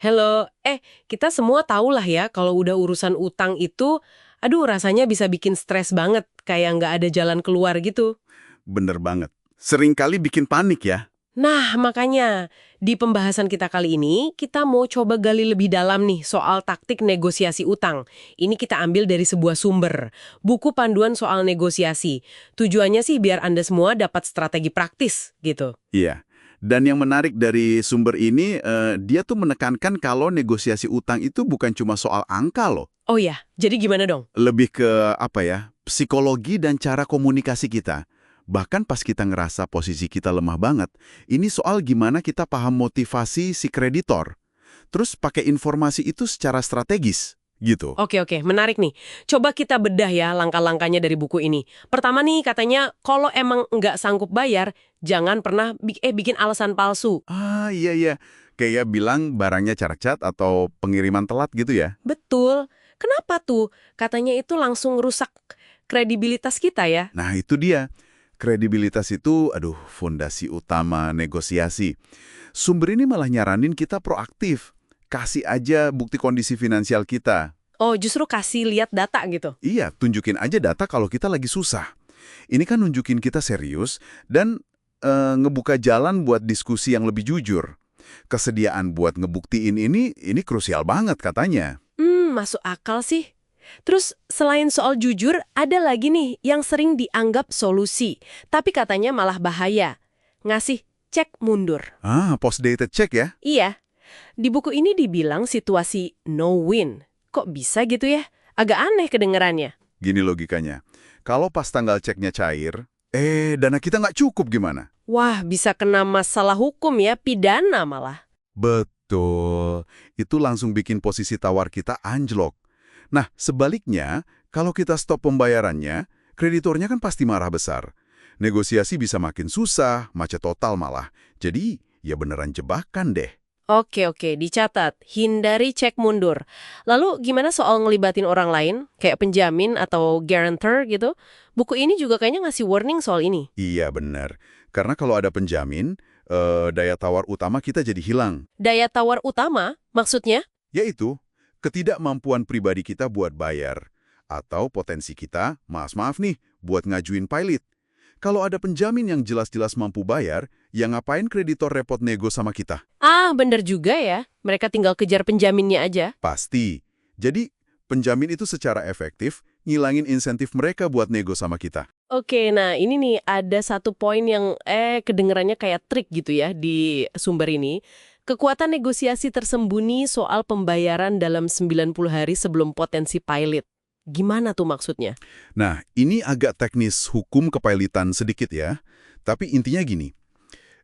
Halo, kita semua tahu lah ya kalau udah urusan utang itu, aduh rasanya bisa bikin stres banget, kayak nggak ada jalan keluar gitu. Bener banget. Seringkali bikin panik ya. Nah, makanya di pembahasan kita kali ini, kita mau coba gali lebih dalam nih soal taktik negosiasi utang. Ini kita ambil dari sebuah sumber, buku panduan soal negosiasi. Tujuannya sih biar Anda semua dapat strategi praktis gitu. Iya. Dan yang menarik dari sumber ini, dia tuh menekankan kalau negosiasi utang itu bukan cuma soal angka loh. Oh ya, jadi gimana dong? Lebih ke, apa ya, psikologi dan cara komunikasi kita. Bahkan pas kita ngerasa posisi kita lemah banget, ini soal gimana kita paham motivasi si kreditor. Terus pakai informasi itu secara strategis, gitu. Oke, menarik nih. Coba kita bedah ya langkah-langkahnya dari buku ini. Pertama nih katanya, kalau emang nggak sanggup bayar, jangan pernah bikin alasan palsu. Ah, iya, iya. Kayak bilang barangnya cacat atau pengiriman telat gitu ya. Betul. Kenapa tuh? Katanya itu langsung rusak kredibilitas kita ya. Nah, itu dia. Kredibilitas itu, aduh, fondasi utama negosiasi. Sumber ini malah nyaranin kita proaktif. Kasih aja bukti kondisi finansial kita. Oh, justru kasih lihat data gitu. Iya, tunjukin aja data kalau kita lagi susah. Ini kan nunjukin kita serius dan ngebuka jalan buat diskusi yang lebih jujur. Kesediaan buat ngebuktiin ini krusial banget katanya. Masuk akal sih. Terus selain soal jujur, ada lagi nih yang sering dianggap solusi, tapi katanya malah bahaya. Ngasih cek mundur. Ah, post-dated check ya? Iya, di buku ini dibilang situasi no win. Kok bisa gitu ya? Agak aneh kedengerannya. Gini logikanya. Kalau pas tanggal ceknya cair, dana kita nggak cukup gimana? Wah, bisa kena masalah hukum ya, pidana malah. Betul. Itu langsung bikin posisi tawar kita anjlok. Nah, sebaliknya, kalau kita stop pembayarannya, kreditornya kan pasti marah besar. Negosiasi bisa makin susah, macet total malah. Jadi, ya beneran jebakan deh. Oke, dicatat. Hindari cek mundur. Lalu gimana soal ngelibatin orang lain, kayak penjamin atau guarantor gitu? Buku ini juga kayaknya ngasih warning soal ini. Iya, bener. Karena kalau ada penjamin, daya tawar utama kita jadi hilang. Daya tawar utama, maksudnya? Yaitu, ketidakmampuan pribadi kita buat bayar. Atau potensi kita, maaf nih, buat ngajuin pilot. Kalau ada penjamin yang jelas-jelas mampu bayar, ya ngapain kreditor repot nego sama kita? Ah, bener juga ya. Mereka tinggal kejar penjaminnya aja. Pasti. Jadi, penjamin itu secara efektif ngilangin insentif mereka buat nego sama kita. Oke, nah ini nih ada satu poin yang kedengerannya kayak trik gitu ya di sumber ini. Kekuatan negosiasi tersembunyi soal pembayaran dalam 90 hari sebelum potensi pilot. Gimana tuh maksudnya? Nah, ini agak teknis hukum kepailitan sedikit ya. Tapi intinya gini,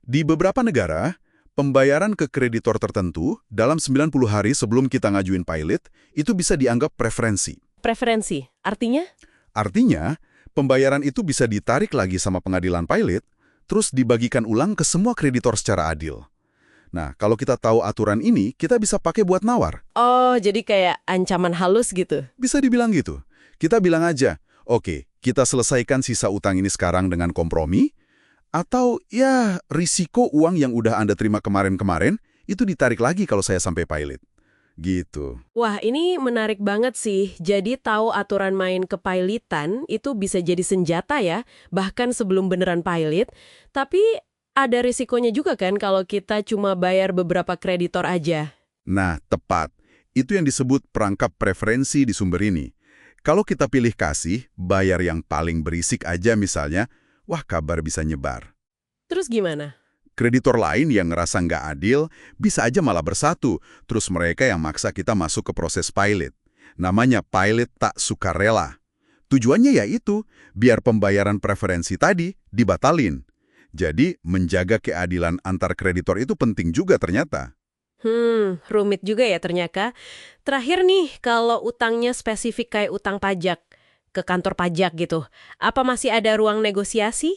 di beberapa negara, pembayaran ke kreditor tertentu dalam 90 hari sebelum kita ngajuin pilot itu bisa dianggap preferensi. Preferensi, artinya? Artinya, pembayaran itu bisa ditarik lagi sama pengadilan pilot, terus dibagikan ulang ke semua kreditor secara adil. Nah, kalau kita tahu aturan ini, kita bisa pakai buat nawar. Oh, jadi kayak ancaman halus gitu. Bisa dibilang gitu. Kita bilang aja, oke, kita selesaikan sisa utang ini sekarang dengan kompromi, atau ya risiko uang yang udah Anda terima kemarin-kemarin, itu ditarik lagi kalau saya sampai pilot. Gitu. Wah, ini menarik banget sih. Jadi tahu aturan main kepailitan itu bisa jadi senjata ya, bahkan sebelum beneran pilot. Tapi ada risikonya juga kan kalau kita cuma bayar beberapa kreditor aja. Nah, tepat. Itu yang disebut perangkap preferensi di sumber ini. Kalau kita pilih kasih, bayar yang paling berisik aja misalnya, wah kabar bisa nyebar. Terus gimana? Kreditor lain yang ngerasa nggak adil bisa aja malah bersatu, terus mereka yang maksa kita masuk ke proses pilot. Namanya pilot tak sukarela. Tujuannya yaitu biar pembayaran preferensi tadi dibatalin. Jadi menjaga keadilan antar kreditor itu penting juga ternyata. Rumit juga ya ternyata. Terakhir nih, kalau utangnya spesifik kayak utang pajak, ke kantor pajak gitu, apa masih ada ruang negosiasi?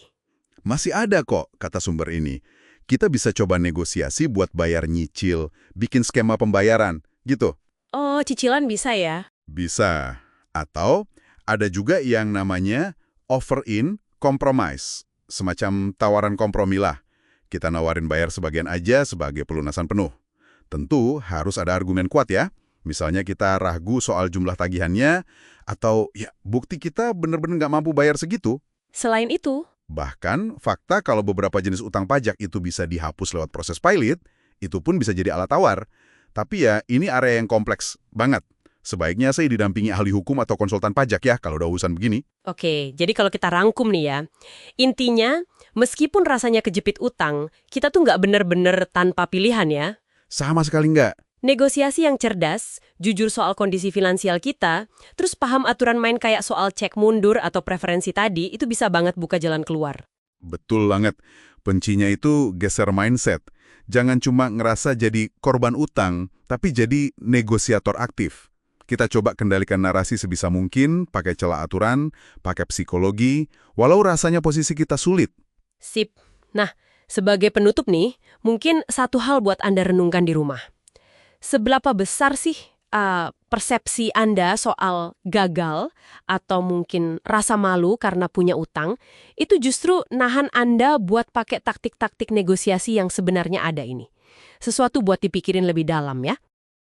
Masih ada kok, kata sumber ini. Kita bisa coba negosiasi buat bayar nyicil, bikin skema pembayaran, gitu. Oh, cicilan bisa ya? Bisa. Atau ada juga yang namanya offer in compromise. Semacam tawaran kompromi lah. Kita nawarin bayar sebagian aja sebagai pelunasan penuh. Tentu harus ada argumen kuat ya. Misalnya kita ragu soal jumlah tagihannya, atau ya bukti kita benar-benar nggak mampu bayar segitu. Selain itu, Bahkan, fakta kalau beberapa jenis utang pajak itu bisa dihapus lewat proses pilot, itu pun bisa jadi alat tawar. Tapi ya, ini area yang kompleks banget. Sebaiknya saya didampingi ahli hukum atau konsultan pajak ya, kalau udah urusan begini. oke, jadi kalau kita rangkum nih ya, intinya meskipun rasanya kejepit utang, kita tuh nggak bener-bener tanpa pilihan ya. Sama sekali nggak. Negosiasi yang cerdas, jujur soal kondisi finansial kita, terus paham aturan main kayak soal cek mundur atau preferensi tadi, itu bisa banget buka jalan keluar. Betul banget. Kuncinya itu geser mindset. Jangan cuma ngerasa jadi korban utang, tapi jadi negosiator aktif. Kita coba kendalikan narasi sebisa mungkin, pakai celah aturan, pakai psikologi, walau rasanya posisi kita sulit. Sip. Nah, sebagai penutup nih, mungkin satu hal buat Anda renungkan di rumah. Seberapa besar sih persepsi Anda soal gagal atau mungkin rasa malu karena punya utang, itu justru nahan Anda buat pakai taktik-taktik negosiasi yang sebenarnya ada ini. Sesuatu buat dipikirin lebih dalam ya.